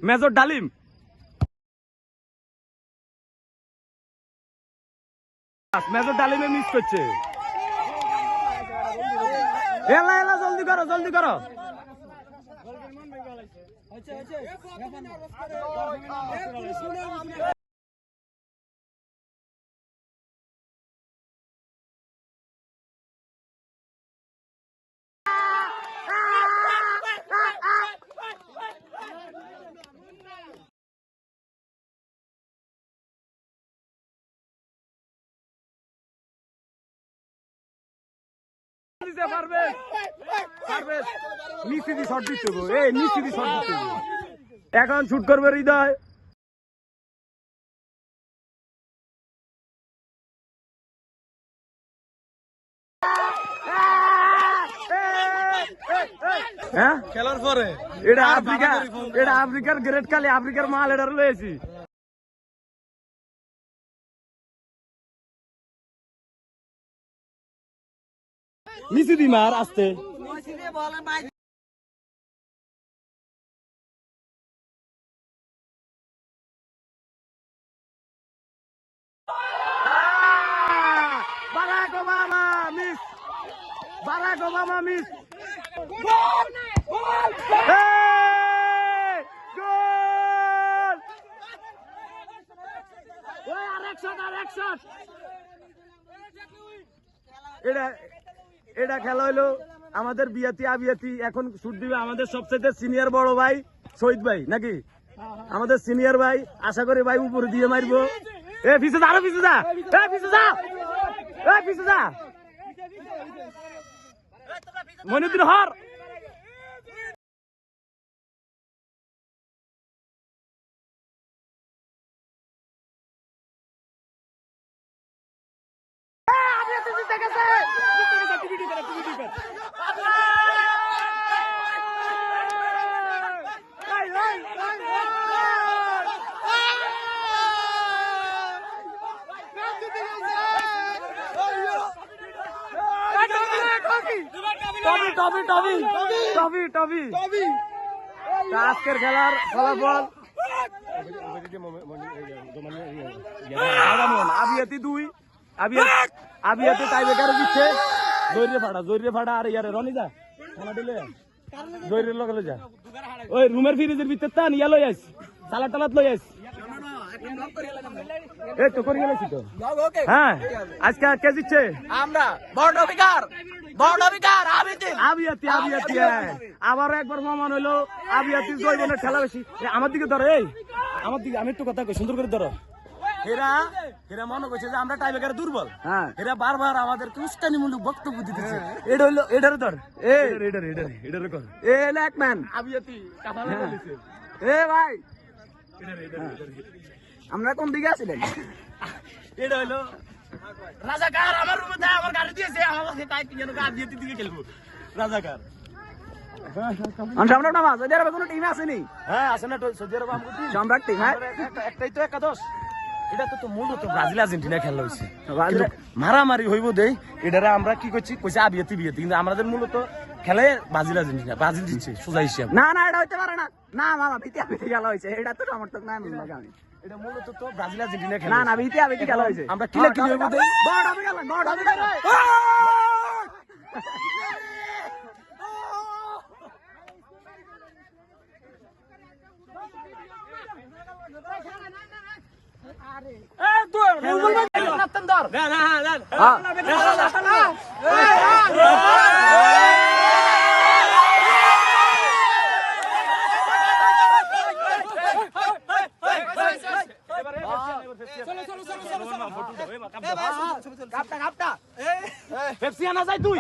Major ডালিম major ডালিমে miss করছে। এলা এলা জলদি করো জলদি করো। এখন শুট করবে হৃদয়। খেলার পরে এটা আফ্রিকার গ্রেট কালি আফ্রিকার মাল এটা রয়েছি। মিসি দি মার আসতে Barack Obama miss Barack Obama miss goal goal goal ওই আরেক শট এটা খেলা হইলো আমাদের বিয়াতি আবিয়াতি। এখন শুট দিবে আমাদের সবচেয়ে সিনিয়র বড় ভাই শহীদ ভাই নাকি আমাদের সিনিয়র ভাই। আশা করি ভাই উপরে দিয়ে মারবো। এ পিছে যা আরো পিছে যা পিছে যা মনিদিন হর আজকের খেলার ফলাফল আবিয়াতি 2 আবিয়াতি টাইব্রেকার দিচ্ছে। জয়রে ফাড়া আর ইয়ারে রনিদা খানা দিলে জয়রের লগে যা ওই রুমের ফ্রিজের ভিতর তান ইয়া লই আইস সালাদ টালাদ লই আইস। এই তো করে গেছি তো। হ্যাঁ আজকে কে জিতছে? আমরা বড়বিকার আবিয়াতি আবার একবার প্রমাণ হইলো আবিয়াতি জয়বনের খেলা বেশি। আমার দিকে ধরো এই আমার দিকে আমি একটু কথা কই সুন্দর করে ধরো। এরা মনে করছে যে আমরা টাইব্রেকারে দুর্বল। এরা বারবার আমাদের উস্কানিমূলক বক্তব্য দিতেছে। এটা হইলো এটারে ধর এটারে কর এ ল্যাকম্যান আবিয়াতি কাফালা বলিছে। এ ভাই আমরা কোন দিকে আছিলেন? এটা হইলো রাজাকার আমার রুমে দেয় আমার গাড়ি দিয়েছে আমাকে তাই যেন আবিয়াতি দিকে খেলবো রাজাকার। সম্রাট নামা সৌদি আরবে কোনো টিম আসেনি? হ্যাঁ আসে না সৌদি আরবে আমাকে টিম সম্রাট টিম। হ্যাঁ একটাই তো একাদশ। এটা তো মূলত ব্রাজিল আর্জেন্টিনা খেলা হয়েছে মারামারি হইব দেই। এটারে আমরা কি করছি কইছে আবিয়াতি বিয়াতি কিন্তু আমাদের মূলত খেলে ব্রাজিল আর্জেন্টিনা। ব্রাজিল জিতছে সোজা হিসাব। না এটা হইতে পারে না। না মামা বিতি আবিতি খেলা হয়েছে এটা তো সমর্থক না আমি আমি এটা মূলত তো ব্রাজিল আর্জেন্টিনা খেলা। না বিতি আবিতি খেলা হয়েছে। আমরা কি হইব দেই বড় হবে গেল বড় হবে গেল। পেপসি আনা যায় তুই